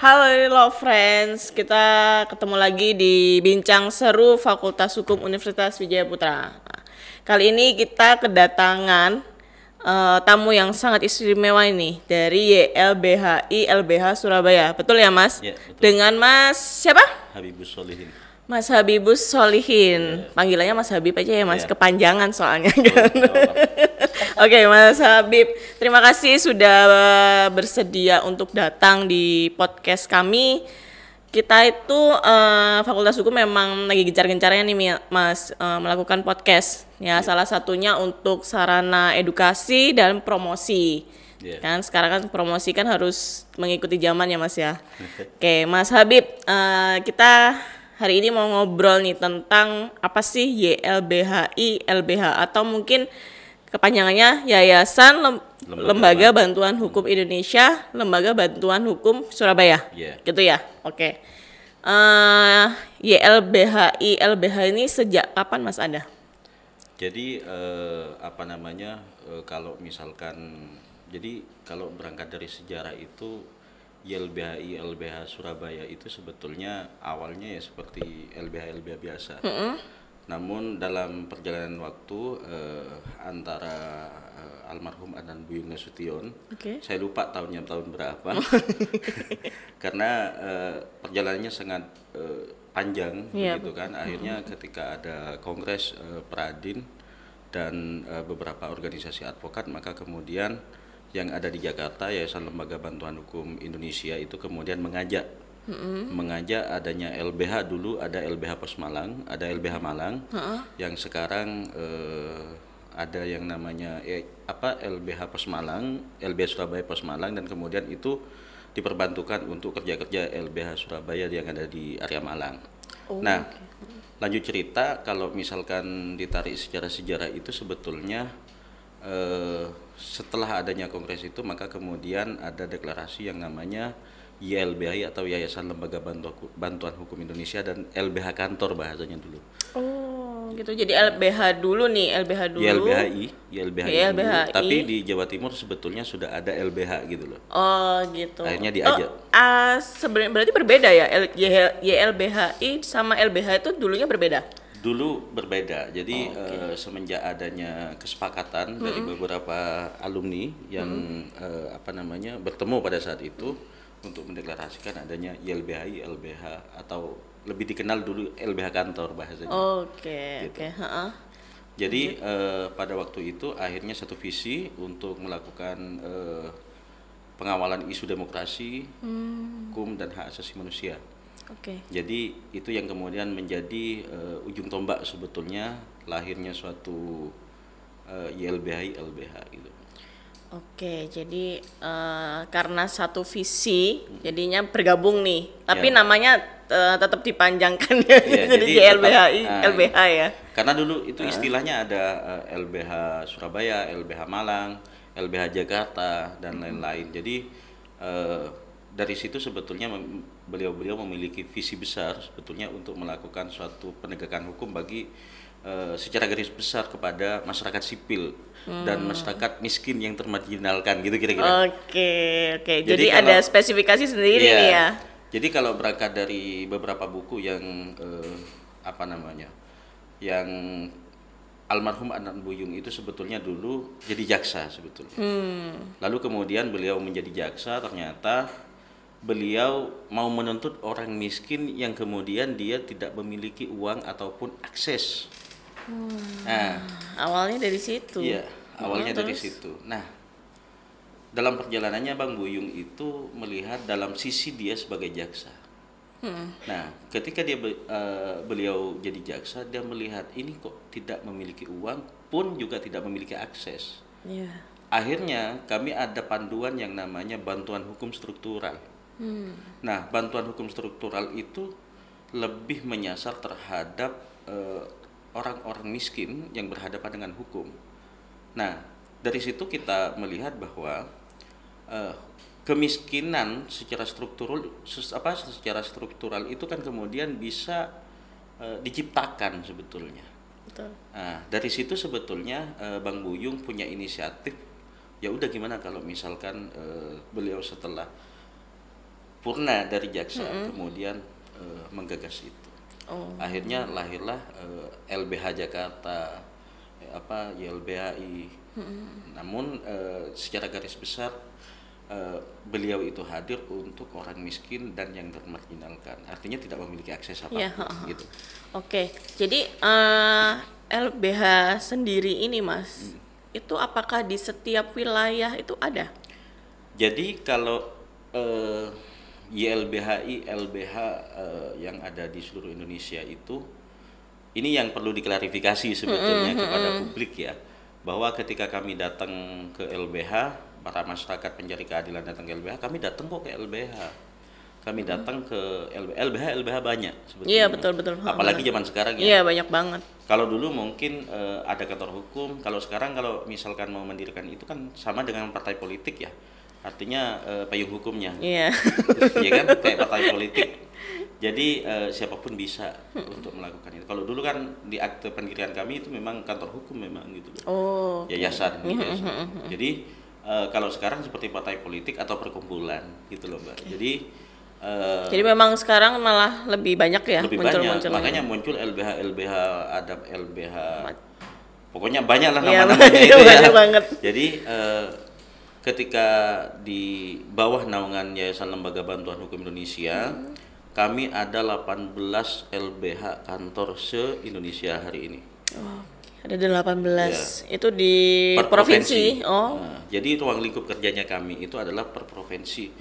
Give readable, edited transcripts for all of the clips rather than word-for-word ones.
Halo Love Friends, kita ketemu lagi di Bincang Seru Fakultas Hukum Universitas Wijaya Putra. Nah, kali ini kita kedatangan tamu yang sangat istimewa ini dari YLBHI LBH Surabaya. Betul ya Mas? Ya, betul. Dengan Mas siapa? Habibus Solihin. Mas Habibus Solihin. Panggilannya Mas Habib aja ya Mas, Ya. kepanjangan soalnya Oh, kan. nggak apa-apa. Oke, Mas Habib, terima kasih sudah bersedia untuk datang di podcast kami. Kita itu Fakultas Hukum memang lagi gencar-gencarnya nih Mas, melakukan podcast. Ya, salah satunya untuk sarana edukasi dan promosi. Yeah. Kan sekarang kan promosi kan harus mengikuti zaman ya Mas ya. Oke, Mas Habib, kita hari ini mau ngobrol nih tentang apa sih YLBHI LBH atau mungkin kepanjangannya Yayasan Lembaga Bantuan Hukum Indonesia, Lembaga Bantuan Hukum Surabaya. Yeah. Gitu ya. Oke. YLBHI LBH ini sejak kapan Mas ada? Jadi kalau misalkan kalau berangkat dari sejarah itu YLBHI LBH Surabaya itu sebetulnya awalnya ya seperti LBH biasa. Namun dalam perjalanan waktu antara almarhum Adnan Buyung Nasution, saya lupa tahun berapa, karena perjalanannya sangat panjang, begitu kan. Akhirnya ketika ada kongres Pradin dan beberapa organisasi advokat, maka kemudian yang ada di Jakarta, Yayasan Lembaga Bantuan Hukum Indonesia itu kemudian mengajak adanya LBH. Dulu ada LBH Pos Malang, ada LBH Malang, yang sekarang ada yang namanya LBH Pos Malang, LBH Surabaya Pos Malang, dan kemudian itu diperbantukan untuk kerja-kerja LBH Surabaya yang ada di area Malang. Lanjut cerita, kalau misalkan ditarik secara sejarah itu sebetulnya setelah adanya kongres itu, maka kemudian ada deklarasi yang namanya YLBHI atau Yayasan Lembaga Bantuan Hukum Indonesia, dan LBH Kantor bahasanya dulu. Oh, gitu. Jadi LBH dulu nih, LBH dulu. YLBHI dulu, tapi di Jawa Timur sebetulnya sudah ada LBH gitu loh. Oh, gitu. Akhirnya diajak. Sebenarnya berarti berbeda ya, YLBHI sama LBH itu dulunya berbeda. Dulu berbeda, jadi semenjak adanya kesepakatan dari beberapa alumni yang bertemu pada saat itu untuk mendeklarasikan adanya YLBHI LBH, atau lebih dikenal dulu LBH Kantor bahasanya. Oke. Jadi pada waktu itu akhirnya satu visi untuk melakukan pengawalan isu demokrasi, hukum dan hak asasi manusia. Jadi itu yang kemudian menjadi ujung tombak sebetulnya lahirnya suatu YLBHI LBH gitu. Oke, jadi karena satu visi jadinya bergabung nih, tapi namanya tetap dipanjangkan ya, jadi YLBHI LBH ya. Karena dulu itu istilahnya ada LBH Surabaya, LBH Malang, LBH Jakarta dan lain-lain. Jadi dari situ sebetulnya beliau memiliki visi besar sebetulnya untuk melakukan suatu penegakan hukum bagi secara garis besar kepada masyarakat sipil dan masyarakat miskin yang termarginalkan gitu kira-kira. Oke. Jadi ada spesifikasi sendiri nih ya. Jadi kalau berangkat dari beberapa buku yang yang almarhum Adnan Buyung itu sebetulnya dulu jadi jaksa sebetulnya. Lalu kemudian beliau menjadi jaksa, ternyata beliau mau menuntut orang miskin yang kemudian dia tidak memiliki uang ataupun akses. Awalnya dari situ. Iya, awalnya dari situ. Nah, dalam perjalanannya Bang Buyung itu melihat dalam sisi dia sebagai jaksa. Nah, ketika beliau jadi jaksa, dia melihat ini kok tidak memiliki uang pun juga tidak memiliki akses. Akhirnya kami ada panduan yang namanya bantuan hukum struktural. Nah, bantuan hukum struktural itu lebih menyasar terhadap orang-orang miskin yang berhadapan dengan hukum. Nah, dari situ kita melihat bahwa kemiskinan secara struktural itu kan kemudian bisa diciptakan sebetulnya. Betul. Nah, dari situ sebetulnya Bang Buyung punya inisiatif, ya udah gimana kalau misalkan beliau setelah purna dari jaksa, kemudian menggagas itu. Oh. Akhirnya lahirlah LBH Jakarta, YLBHI. Namun secara garis besar beliau itu hadir untuk orang miskin dan yang termarginalkan, artinya tidak memiliki akses apapun, gitu. Oke, jadi LBH sendiri ini Mas, itu apakah di setiap wilayah itu ada? Jadi kalau YLBHI, LBH yang ada di seluruh Indonesia itu, ini yang perlu diklarifikasi sebetulnya kepada publik ya, bahwa ketika kami datang ke LBH, para masyarakat pencari keadilan datang ke LBH, kami datang kok ke LBH. Kami datang ke LBH banyak sebetulnya. Iya, betul. Apalagi zaman sekarang ya. Iya, banyak banget. Kalau dulu mungkin ada kantor hukum, kalau sekarang kalau misalkan mau mendirikan itu kan sama dengan partai politik ya. Artinya payung hukumnya. Iya. Iya kan, kayak partai politik. Jadi siapapun bisa untuk melakukan itu. Kalau dulu kan di akte pendirian kami itu memang kantor hukum memang gitu loh. Oh. Yayasan. Jadi kalau sekarang seperti partai politik atau perkumpulan gitu loh Mbak. Jadi memang sekarang malah lebih banyak ya lebih muncul-muncul. banyak, makanya muncul LBH, ada LBH, pokoknya banyak lah Iya, nama-namanya itu ya. banyak banget. Jadi ketika di bawah naungan Yayasan Lembaga Bantuan Hukum Indonesia, kami ada 18 LBH kantor se-Indonesia hari ini. Oh, ada 18. Ya. Itu di Per provinsi. Oh. Nah, jadi ruang lingkup kerjanya kami itu adalah per provinsi.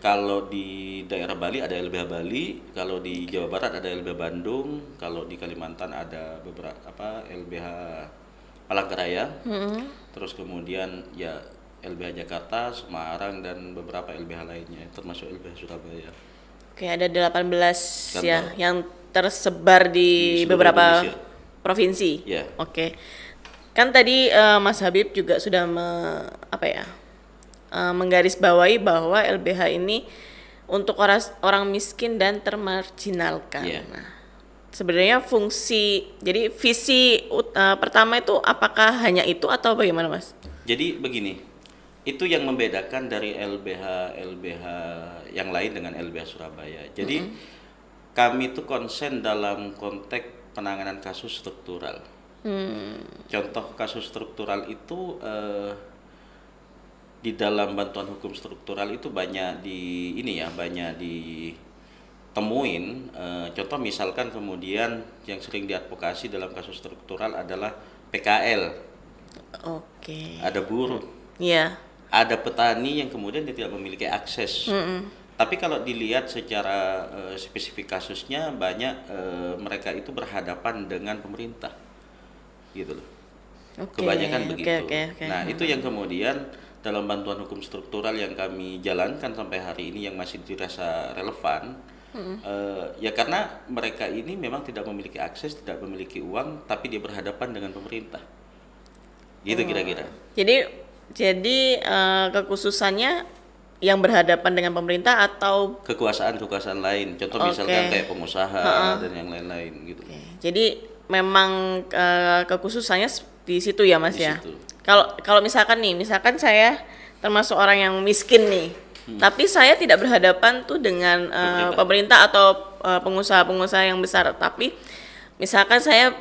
Kalau di daerah Bali ada LBH Bali, kalau di Jawa Barat ada LBH Bandung, kalau di Kalimantan ada beberapa LBH Palangkaraya. Terus kemudian ya LBH Jakarta, Semarang dan beberapa LBH lainnya termasuk LBH Surabaya. Oke, ada 18 Kantor. ya yang tersebar di beberapa Indonesia. provinsi. Ya. Oke. Kan tadi Mas Habib juga sudah menggarisbawahi bahwa LBH ini untuk orang miskin dan termarginalkan. Ya. Nah, sebenarnya jadi visi pertama itu apakah hanya itu atau bagaimana, Mas? Jadi begini, itu yang membedakan dari LBH yang lain dengan LBH Surabaya. Jadi kami itu konsen dalam konteks penanganan kasus struktural. Contoh kasus struktural itu di dalam bantuan hukum struktural itu banyak ditemuin. Contoh misalkan kemudian yang sering diadvokasi dalam kasus struktural adalah PKL. Oke. Ada buruh. Iya. Ada petani yang kemudian dia tidak memiliki akses. Tapi kalau dilihat secara spesifik kasusnya banyak mereka itu berhadapan dengan pemerintah, gitu loh. Kebanyakan begitu. Nah itu yang kemudian dalam bantuan hukum struktural yang kami jalankan sampai hari ini yang masih dirasa relevan, ya karena mereka ini memang tidak memiliki akses, tidak memiliki uang, tapi dia berhadapan dengan pemerintah, gitu kira-kira. Jadi kekhususannya yang berhadapan dengan pemerintah atau kekuasaan lain, contoh misalkan kayak pengusaha dan yang lain-lain gitu. Jadi memang kekhususannya di situ ya Mas Di ya. situ. Kalau misalkan saya termasuk orang yang miskin nih, tapi saya tidak berhadapan tuh dengan pemerintah atau pengusaha-pengusaha yang besar, tapi misalkan saya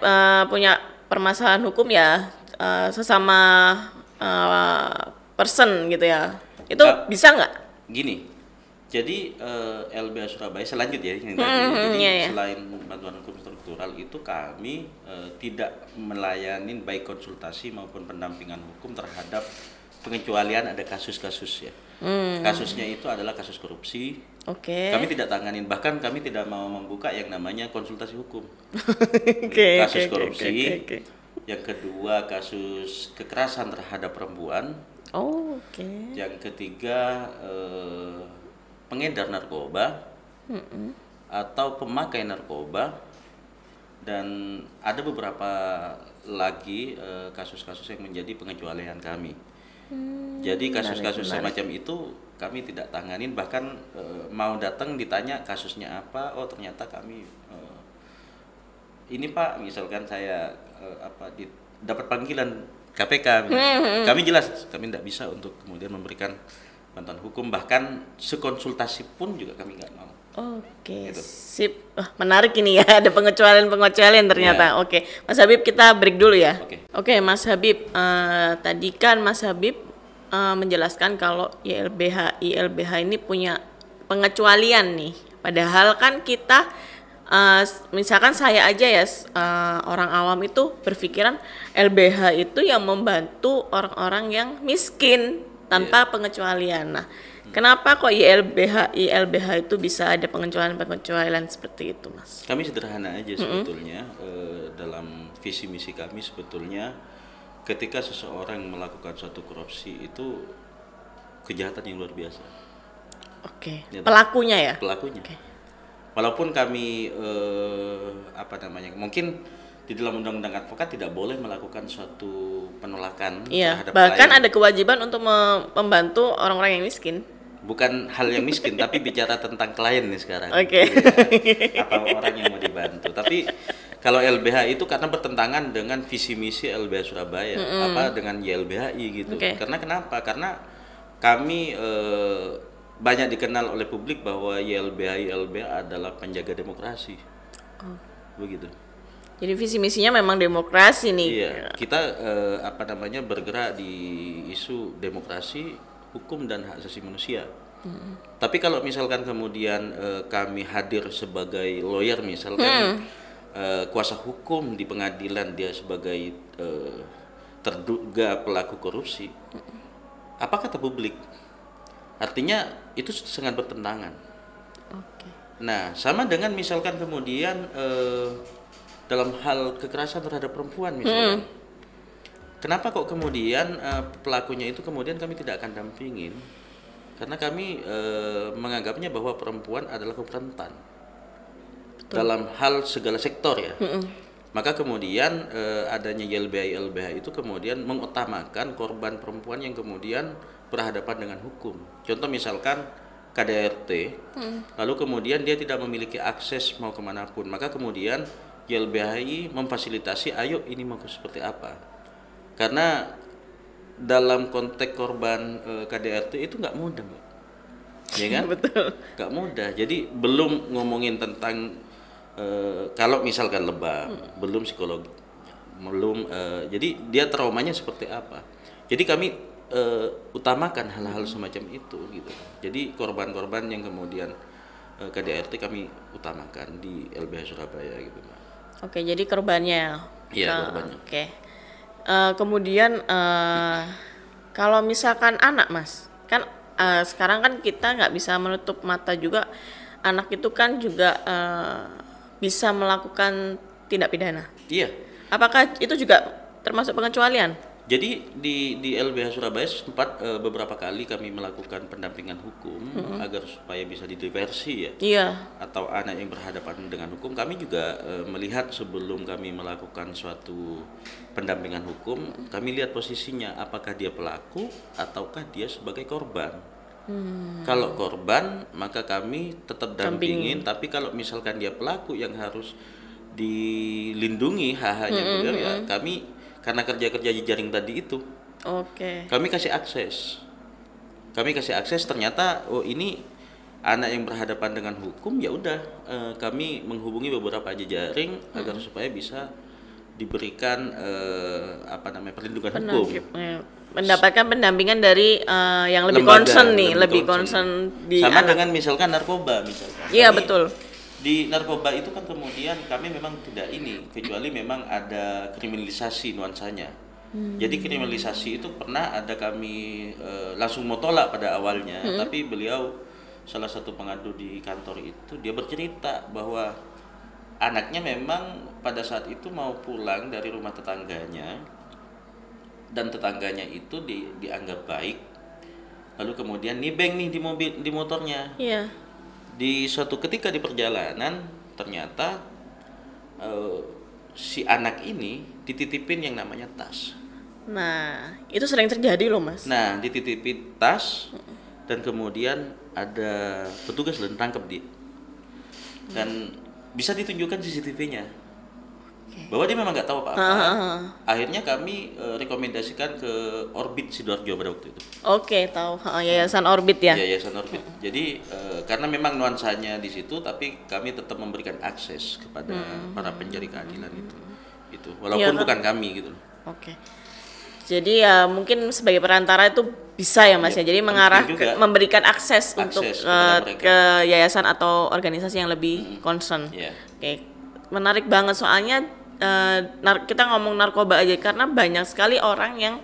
punya permasalahan hukum ya sesama person gitu ya, itu bisa nggak? Gini, jadi LBH Surabaya selanjutnya yang tadi, selain bantuan hukum struktural itu kami tidak melayani baik konsultasi maupun pendampingan hukum terhadap pengecualian ada kasus-kasus ya. Kasusnya itu adalah kasus korupsi. Kami tidak tanganin, bahkan kami tidak mau membuka yang namanya konsultasi hukum. Kasus korupsi. Yang kedua kasus kekerasan terhadap perempuan. Yang ketiga pengedar narkoba atau pemakai narkoba, dan ada beberapa lagi kasus-kasus yang menjadi pengecualian kami. Jadi kasus-kasus semacam itu kami tidak tanganin, bahkan mau datang ditanya kasusnya apa, oh ternyata kami ini Pak, misalkan saya dapat panggilan KPK, kami jelas kami tidak bisa untuk kemudian memberikan bantuan hukum, bahkan sekonsultasi pun juga kami nggak mau. Oke, Gitu. sip. Wah, menarik ini ya, ada pengecualian ternyata. Iya. Oke, Mas Habib kita break dulu ya. Oke. Oke, Mas Habib, tadi kan Mas Habib menjelaskan kalau YLBHI, LBH ini punya pengecualian nih. Padahal kan kita, misalkan saya aja ya, orang awam itu berpikiran LBH itu yang membantu orang-orang yang miskin tanpa pengecualian. Nah, kenapa kok YLBHI, LBH itu bisa ada pengecualian seperti itu, Mas? Kami sederhana aja sebetulnya, dalam visi misi kami sebetulnya ketika seseorang melakukan suatu korupsi itu kejahatan yang luar biasa. Oke. Ya, Pelakunya ya? Pelakunya. Oke. Walaupun kami mungkin di dalam undang-undang advokat tidak boleh melakukan suatu penolakan Iya, terhadap bahkan klien. ada kewajiban untuk membantu orang-orang yang miskin. Bukan hal yang miskin, tapi bicara tentang klien nih sekarang. Oke. Gitu ya. Atau orang yang mau dibantu. Tapi kalau LBH itu karena bertentangan dengan visi misi LBH Surabaya, dengan YLBHI gitu. Oke. Karena kenapa? Karena kami banyak dikenal oleh publik bahwa YLBHI LBH adalah penjaga demokrasi. Begitu. Jadi visi misinya memang demokrasi nih. Iya, kita bergerak di isu demokrasi, hukum dan hak asasi manusia. Tapi kalau misalkan kemudian kami hadir sebagai lawyer misalkan kuasa hukum di pengadilan dia sebagai terduga pelaku korupsi, apa kata publik? Artinya itu sangat bertentangan. Oke. Nah, sama dengan misalkan kemudian dalam hal kekerasan terhadap perempuan misalkan. Kenapa kok kemudian pelakunya itu kemudian kami tidak akan dampingin? Karena kami menganggapnya bahwa perempuan adalah rentan dalam hal segala sektor ya. Maka kemudian adanya YLBHI LBH itu kemudian mengutamakan korban perempuan yang kemudian berhadapan dengan hukum. Contoh misalkan KDRT, lalu kemudian dia tidak memiliki akses mau kemanapun, maka kemudian YLBHI memfasilitasi, ayo ini mau seperti apa. Karena dalam konteks korban KDRT itu nggak mudah, Mbak. Ya kan? Betul. Nggak mudah. Jadi belum ngomongin tentang kalau misalkan lebam, belum psikologi, belum. Jadi dia traumanya seperti apa. Jadi kami utamakan hal-hal semacam itu gitu. Jadi korban-korban yang kemudian KDRT kami utamakan di LBH Surabaya gitu, Mbak. Oke, jadi korbannya. Iya, korbannya. Oke. Kemudian kalau misalkan anak, Mas, kan sekarang kan kita nggak bisa menutup mata juga, anak itu kan juga bisa melakukan tindak pidana. Iya. Apakah itu juga termasuk pengecualian? Jadi di LBH Surabaya sempat beberapa kali kami melakukan pendampingan hukum agar supaya bisa didiversi ya. Iya. Atau anak yang berhadapan dengan hukum, kami juga melihat sebelum kami melakukan suatu pendampingan hukum, kami lihat posisinya apakah dia pelaku ataukah dia sebagai korban. Kalau korban maka kami tetap dampingin, tapi kalau misalkan dia pelaku yang harus dilindungi hak-haknya beliau ya kami karena kerja-kerja jejaring tadi itu. Oke. Kami kasih akses ternyata oh ini anak yang berhadapan dengan hukum, ya udah kami menghubungi beberapa jejaring agar supaya bisa diberikan perlindungan hukum. Mendapatkan pendampingan dari yang lebih Lembaga, concern nih, lebih lebih concern di sama anak. dengan misalkan narkoba misalkan. Iya, Kami betul. Di narkoba itu kan kemudian kami memang tidak kecuali memang ada kriminalisasi nuansanya. Jadi kriminalisasi itu pernah ada kami langsung mau tolak pada awalnya, tapi beliau salah satu pengadu di kantor itu dia bercerita bahwa anaknya memang pada saat itu mau pulang dari rumah tetangganya dan tetangganya itu dianggap baik, lalu kemudian nibeng nih di motornya. Iya. Di suatu ketika di perjalanan ternyata si anak ini dititipin yang namanya tas. Nah, itu sering terjadi loh, Mas. Nah, dititipin tas dan kemudian ada petugas dan tangkap dia. Dan bisa ditunjukkan CCTV-nya. bahwa dia memang nggak tahu apa-apa. Akhirnya kami rekomendasikan ke Orbit Sidoarjo pada waktu itu. Oke, tahu. Yayasan Orbit ya. Yayasan Orbit. Jadi karena memang nuansanya di situ, tapi kami tetap memberikan akses kepada para pencari keadilan itu walaupun bukan kami gitu loh. Oke. Jadi ya mungkin sebagai perantara itu bisa ya Mas ya. Jadi memberikan akses untuk ke yayasan atau organisasi yang lebih concern. Oke. Menarik banget soalnya kita ngomong narkoba aja karena banyak sekali orang yang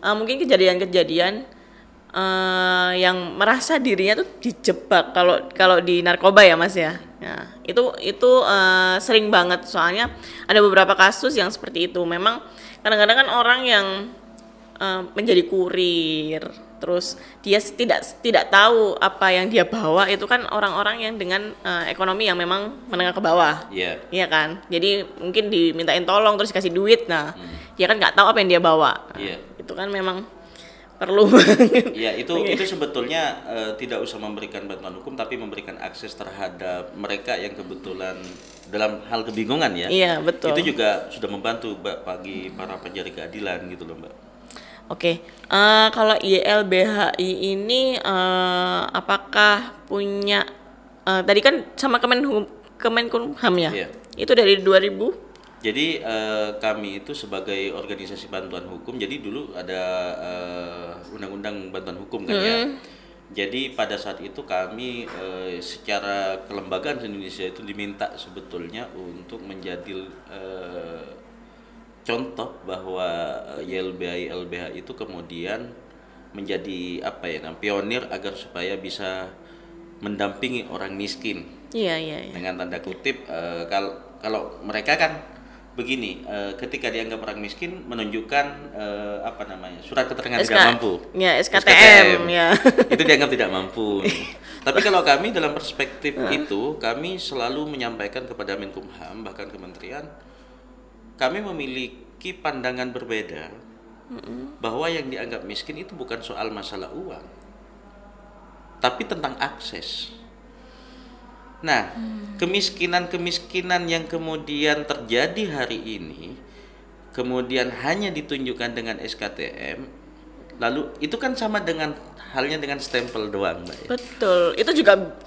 mungkin kejadian-kejadian yang merasa dirinya tuh dijebak kalau di narkoba ya Mas ya. Nah, itu sering banget soalnya ada beberapa kasus yang seperti itu. Memang kadang-kadang kan orang yang menjadi kurir, terus dia tidak tahu apa yang dia bawa, itu kan orang-orang yang dengan ekonomi yang memang menengah ke bawah. Iya kan? Jadi mungkin dimintain tolong terus dikasih duit. Nah, dia kan nggak tahu apa yang dia bawa. Itu kan memang perlu. Iya, itu sebetulnya tidak usah memberikan bantuan hukum tapi memberikan akses terhadap mereka yang kebetulan dalam hal kebingungan ya. Iya, betul. Itu juga sudah membantu bagi para pencari keadilan gitu loh, Mbak. Oke, kalau YLBHI ini apakah punya tadi kan sama Kemenkumham ya? Itu dari 2000? Jadi kami itu sebagai organisasi bantuan hukum, jadi dulu ada undang-undang bantuan hukum kan ya. Jadi pada saat itu kami secara kelembagaan Indonesia itu diminta sebetulnya untuk menjadi contoh bahwa YLBHI LBH itu kemudian menjadi pionir agar supaya bisa mendampingi orang miskin. Iya. Dengan tanda kutip kalau mereka kan begini, ketika dianggap orang miskin menunjukkan surat keterangan tidak mampu. Ya, SKTM ya. Itu dianggap tidak mampu. Tapi kalau kami dalam perspektif itu kami selalu menyampaikan kepada Menkumham bahkan kementerian, kami memiliki pandangan berbeda bahwa yang dianggap miskin itu bukan soal masalah uang, tapi tentang akses. Nah, kemiskinan yang kemudian terjadi hari ini, kemudian hanya ditunjukkan dengan SKTM, lalu itu kan sama halnya dengan stempel doang, Mbak. Betul, itu juga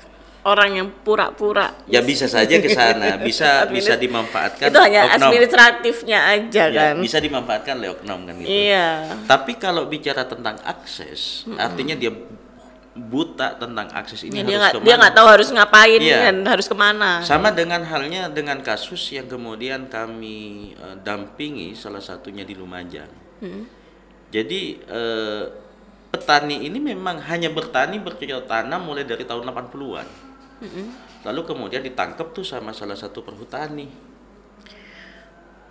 orang yang pura-pura. Ya bisa saja ke sana, bisa dimanfaatkan. Itu hanya administratifnya aja kan. Bisa dimanfaatkan oleh oknum kan gitu. Iya. Tapi kalau bicara tentang akses, artinya dia buta tentang akses ini harus kemana. Dia nggak tahu harus ngapain dan harus kemana. Sama dengan halnya dengan kasus yang kemudian kami dampingi salah satunya di Lumajang. Jadi petani ini memang hanya bercocok tanam mulai dari tahun 80-an. Lalu kemudian ditangkap tuh sama salah satu perhutani.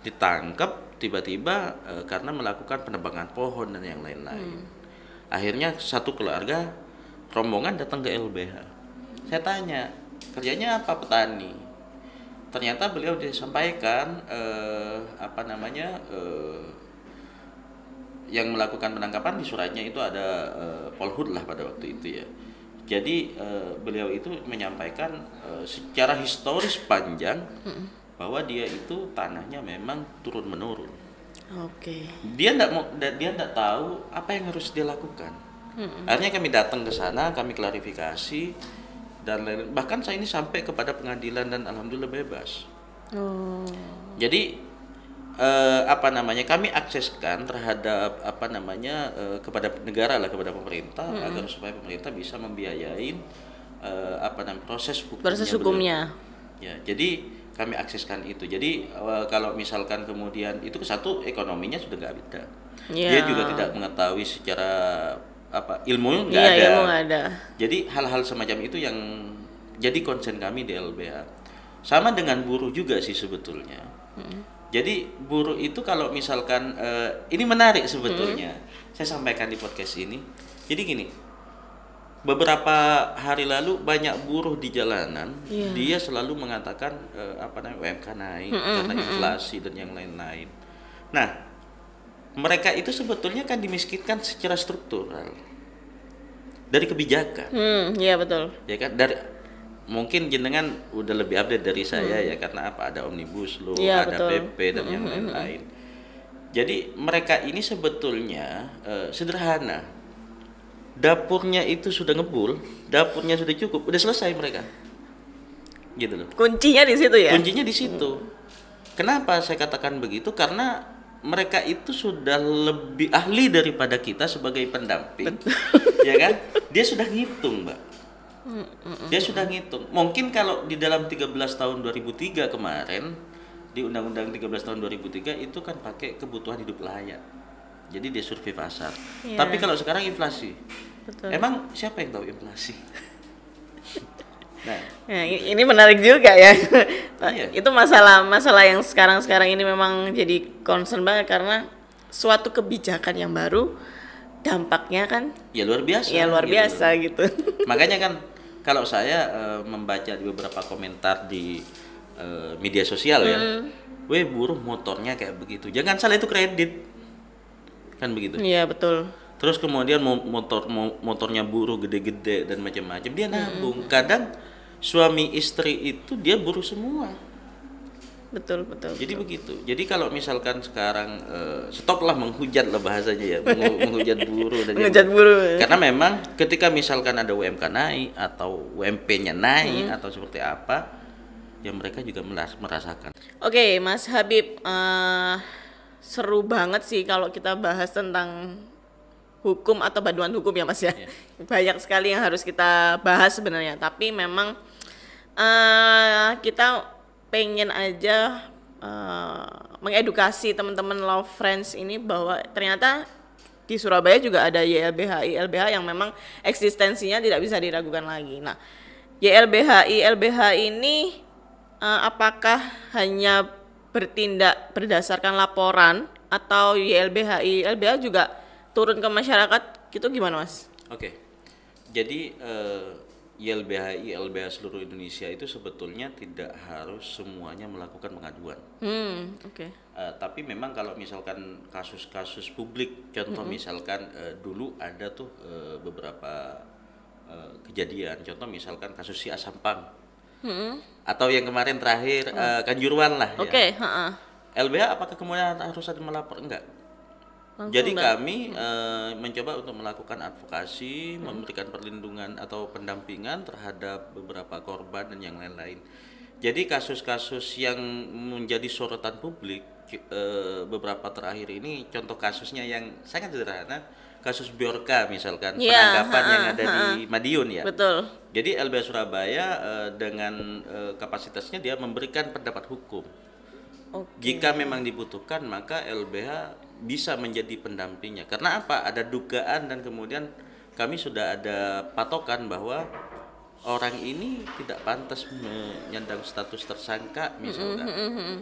Ditangkap tiba-tiba karena melakukan penebangan pohon dan yang lain-lain. Akhirnya satu keluarga rombongan datang ke LBH. Saya tanya, kerjanya apa petani? Ternyata beliau disampaikan yang melakukan penangkapan di suratnya itu ada Polhut lah pada waktu itu ya. Jadi beliau itu menyampaikan secara historis panjang bahwa dia itu tanahnya memang turun menurun. Oke. Dia tidak tahu apa yang harus dia lakukan. Akhirnya kami datang ke sana, kami klarifikasi dan lain-lain. Bahkan saya ini sampai kepada pengadilan dan alhamdulillah bebas. Jadi kami akseskan terhadap kepada negara lah, kepada pemerintah agar supaya pemerintah bisa membiayain proses hukumnya. Ya, jadi kami akseskan itu. Jadi kalau misalkan kemudian itu satu ekonominya sudah nggak ada. Dia juga tidak mengetahui secara ilmu nggak ada. Ilmu nggak ada. Jadi hal-hal semacam itu yang jadi concern kami di LBH. Sama dengan buruh juga sih sebetulnya. Jadi buruh itu kalau misalkan ini menarik sebetulnya. Saya sampaikan di podcast ini. Jadi gini, beberapa hari lalu banyak buruh di jalanan, dia selalu mengatakan UMK naik karena inflasi dan yang lain-lain. Nah, mereka itu sebetulnya kan dimiskinkan secara struktural dari kebijakan. Iya betul. Ya kan mungkin jenengan udah lebih update dari saya ya, karena apa, ada Omnibus Law, Iya, ada betul. PP dan yang lain-lain. Jadi mereka ini sebetulnya sederhana. Dapurnya itu sudah ngebul, dapurnya sudah cukup, udah selesai mereka. Gitu loh. Kuncinya di situ ya. Kuncinya di situ. Kenapa saya katakan begitu? Karena mereka itu sudah lebih ahli daripada kita sebagai pendamping. Ya kan? Dia sudah ngitung, Mbak. Dia sudah ngitung. Mungkin kalau di dalam 13 tahun 2003 kemarin, di Undang-Undang 13 tahun 2003 itu kan pakai kebutuhan hidup layak. Jadi dia survei pasar. Iya. Tapi kalau sekarang inflasi. Betul. Emang siapa yang tahu inflasi? Nah, Ya, ini menarik juga ya. Iya. Itu masalah yang sekarang ini memang jadi concern banget karena suatu kebijakan yang baru dampaknya kan ya luar biasa. ya luar gitu. biasa gitu. Makanya kan kalau saya membaca di beberapa komentar di media sosial ya, weh buruh motornya kayak begitu. Jangan salah, itu kredit. Kan begitu. Iya, betul. Terus kemudian motornya buruh gede-gede dan macam-macam, dia nabung. Kadang suami istri itu dia buruh semua. Betul. Jadi begitu. Jadi kalau misalkan sekarang stoplah menghujat lah bahasanya ya, menghujat buruh dan Menghujat buruh. karena memang ketika misalkan ada UMK naik atau UMP-nya naik atau seperti apa, ya mereka juga merasakan. Oke, Mas Habib, seru banget sih kalau kita bahas tentang hukum atau bantuan hukum ya Mas ya. Banyak sekali yang harus kita bahas sebenarnya, tapi memang kita pengen aja mengedukasi teman-teman Law Friends ini bahwa ternyata di Surabaya juga ada YLBHI LBH yang memang eksistensinya tidak bisa diragukan lagi. Nah, YLBHI LBH ini apakah hanya bertindak berdasarkan laporan atau YLBHI LBH juga turun ke masyarakat gitu, gimana Mas? Oke. Jadi YLBHI LBH seluruh Indonesia itu sebetulnya tidak harus semuanya melakukan pengaduan. Oke. Tapi memang kalau misalkan kasus-kasus publik, contoh misalkan dulu ada tuh beberapa kejadian, contoh misalkan kasus si Asampang, atau yang kemarin terakhir Kanjuruhan lah. Oke. Ya. LBH apakah kemudian harus ada melapor? Enggak. Langsung Jadi kami mencoba untuk melakukan advokasi, memberikan perlindungan atau pendampingan terhadap beberapa korban dan yang lain-lain. Jadi kasus-kasus yang menjadi sorotan publik beberapa terakhir ini, contoh kasusnya yang sangat sederhana, kasus Biorka misalkan, penangkapan yang ada di Madiun ya. Betul. Jadi LBH Surabaya dengan kapasitasnya dia memberikan pendapat hukum. Jika memang dibutuhkan, maka LBH bisa menjadi pendampingnya. Karena apa? Ada dugaan dan kemudian kami sudah ada patokan bahwa orang ini tidak pantas menyandang status tersangka misalkan,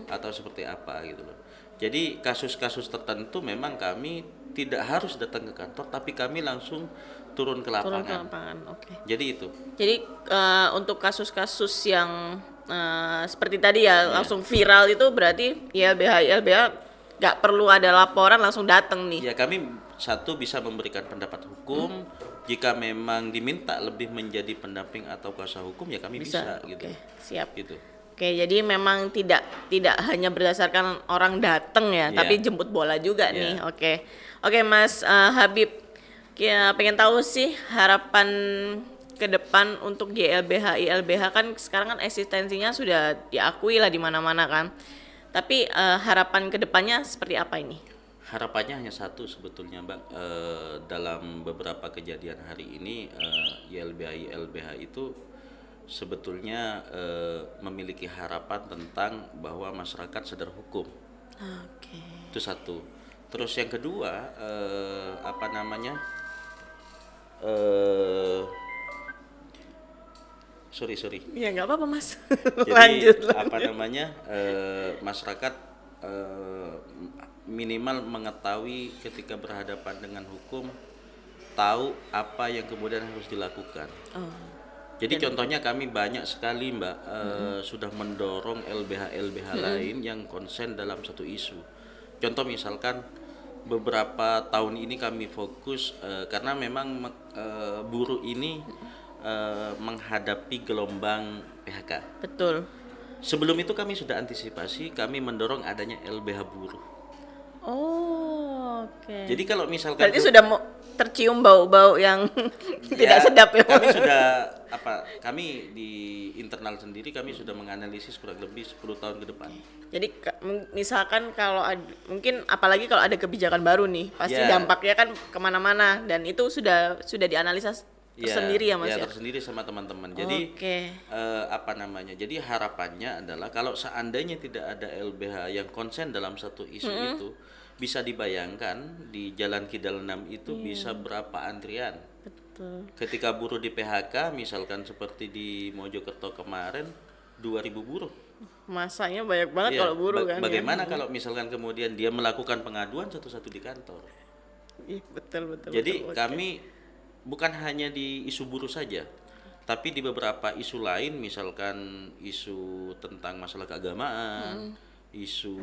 atau seperti apa gitu loh. Jadi kasus-kasus tertentu memang kami tidak harus datang ke kantor, tapi kami langsung turun ke lapangan. Oke. Jadi itu. Jadi untuk kasus-kasus yang seperti tadi ya langsung viral itu berarti YLBH nggak perlu ada laporan, langsung datang nih. Ya, kami satu bisa memberikan pendapat hukum. Jika memang diminta lebih menjadi pendamping atau kuasa hukum, ya kami bisa gitu. Oke, siap. Gitu. Oke, jadi memang tidak hanya berdasarkan orang datang ya, tapi jemput bola juga nih. Oke, Mas Habib, pengen tahu sih harapan ke depan untuk YLBHI LBH, kan sekarang kan eksistensinya sudah diakui lah di mana-mana kan. Tapi harapan ke depannya seperti apa ini? Harapannya hanya satu sebetulnya, Mbak. Dalam beberapa kejadian hari ini, YLBHI LBH itu sebetulnya memiliki harapan tentang bahwa masyarakat sadar hukum. Oke. Itu satu. Terus yang kedua, sorry. Ya nggak apa-apa Mas. Jadi Lanjut. Masyarakat minimal mengetahui ketika berhadapan dengan hukum, tahu apa yang kemudian harus dilakukan. Jadi contohnya kami banyak sekali Mbak sudah mendorong LBH lain yang konsen dalam satu isu. Contoh misalkan beberapa tahun ini kami fokus karena memang buruh ini menghadapi gelombang PHK. Betul. Sebelum itu kami sudah antisipasi, kami mendorong adanya LBH buruh. Oh, oke. Jadi kalau misalkan Berarti sudah tercium bau-bau yang tidak sedap ya. Kami sudah kami di internal sendiri kami sudah menganalisis kurang lebih 10 tahun ke depan. Jadi misalkan kalau mungkin apalagi kalau ada kebijakan baru nih, pasti dampaknya kan kemana-mana, dan itu sudah dianalisa tersendiri ya Mas ya? Tersendiri sama teman-teman. Jadi jadi harapannya adalah kalau seandainya tidak ada LBH yang konsen dalam satu isu itu, bisa dibayangkan di Jalan Kidal 6 itu bisa berapa antrian. Betul. Ketika buruh di PHK, misalkan seperti di Mojokerto kemarin 2.000 buruh. Masanya banyak banget kalau buruh kan. Bagaimana kalau misalkan kemudian dia melakukan pengaduan satu-satu di kantor? Betul. Jadi kami bukan hanya di isu buruh saja, tapi di beberapa isu lain, misalkan isu tentang masalah keagamaan, isu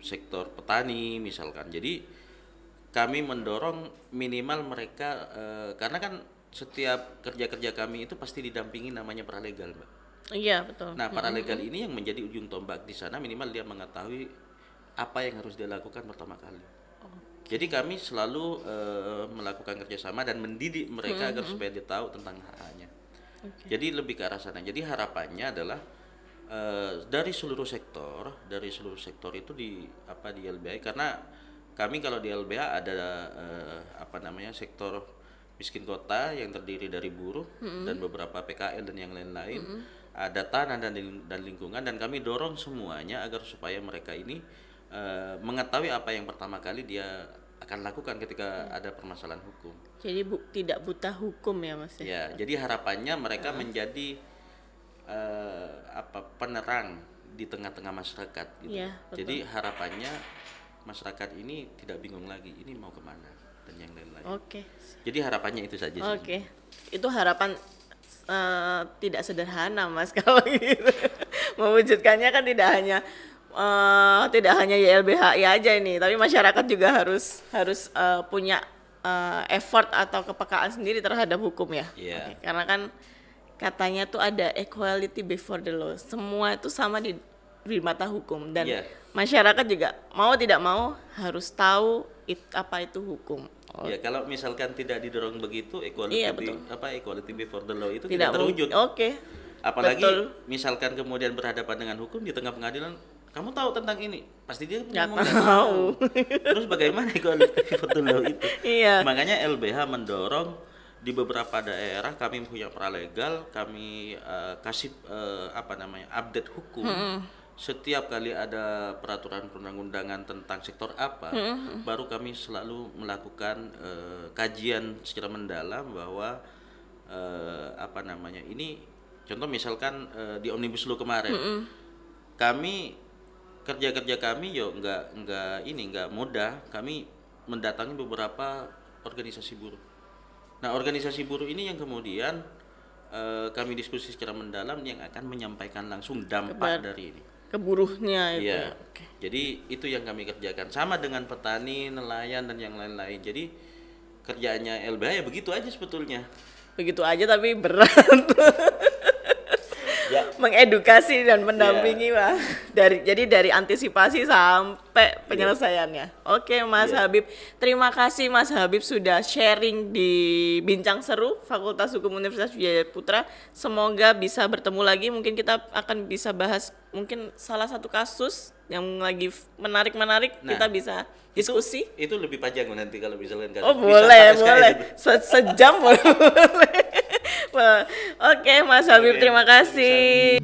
sektor petani misalkan. Jadi kami mendorong minimal mereka, karena kan setiap kerja-kerja kami itu pasti didampingi namanya paralegal, Mbak. Iya, betul. Nah, paralegal ini yang menjadi ujung tombak di sana, minimal dia mengetahui apa yang harus dia lakukan pertama kali. Jadi kami selalu melakukan kerjasama dan mendidik mereka agar supaya dia tahu tentang hak-haknya. Jadi lebih ke arah sana. Jadi harapannya adalah dari seluruh sektor itu di LBH, karena kami kalau di LBH ada sektor miskin kota yang terdiri dari buruh dan beberapa PKL dan yang lain-lain, ada tanah dan lingkungan, dan kami dorong semuanya agar supaya mereka ini mengetahui apa yang pertama kali dia akan lakukan ketika ada permasalahan hukum. Jadi tidak buta hukum ya Mas ya? Ya, jadi harapannya mereka menjadi penerang di tengah-tengah masyarakat gitu. Ya, jadi harapannya masyarakat ini tidak bingung lagi ini mau kemana dan yang lain-lain. Jadi harapannya itu saja. Itu harapan tidak sederhana Mas kalau gitu. Mewujudkannya kan tidak hanya YLBHI aja ini, tapi masyarakat juga harus punya effort atau kepekaan sendiri terhadap hukum ya. Karena kan katanya tuh ada equality before the law, semua itu sama di mata hukum, dan masyarakat juga mau tidak mau harus tahu apa itu hukum. Ya, kalau misalkan tidak didorong begitu, equality before the law itu tidak terwujud. Apalagi misalkan kemudian berhadapan dengan hukum di tengah pengadilan, kamu tahu tentang ini, pasti dia ngomong nggak tahu. Terus bagaimana equality before the law itu? Makanya LBH mendorong di beberapa daerah kami punya paralegal, kami kasih update hukum. Setiap kali ada peraturan perundang-undangan tentang sektor apa, baru kami selalu melakukan kajian secara mendalam bahwa ini contoh misalkan di Omnibus Law kemarin, kami kerja kami nggak mudah. Kami mendatangi beberapa organisasi buruh. Nah, organisasi buruh ini yang kemudian kami diskusi secara mendalam yang akan menyampaikan langsung dampak dari ini ke buruhnya itu. Jadi itu yang kami kerjakan sama dengan petani, nelayan dan yang lain-lain. Jadi kerjaannya LBH ya begitu aja sebetulnya. Begitu aja tapi berat. Mengedukasi dan mendampingi jadi dari antisipasi sampai penyelesaiannya. Mas Habib, terima kasih Mas Habib sudah sharing di Bincang Seru Fakultas Hukum Universitas Wijaya Putra. Semoga bisa bertemu lagi, mungkin kita akan bisa bahas mungkin salah satu kasus yang lagi menarik, kita bisa diskusi. Itu lebih panjang nanti kalau misalkan boleh. Sejam boleh. Mas Habib, terima kasih.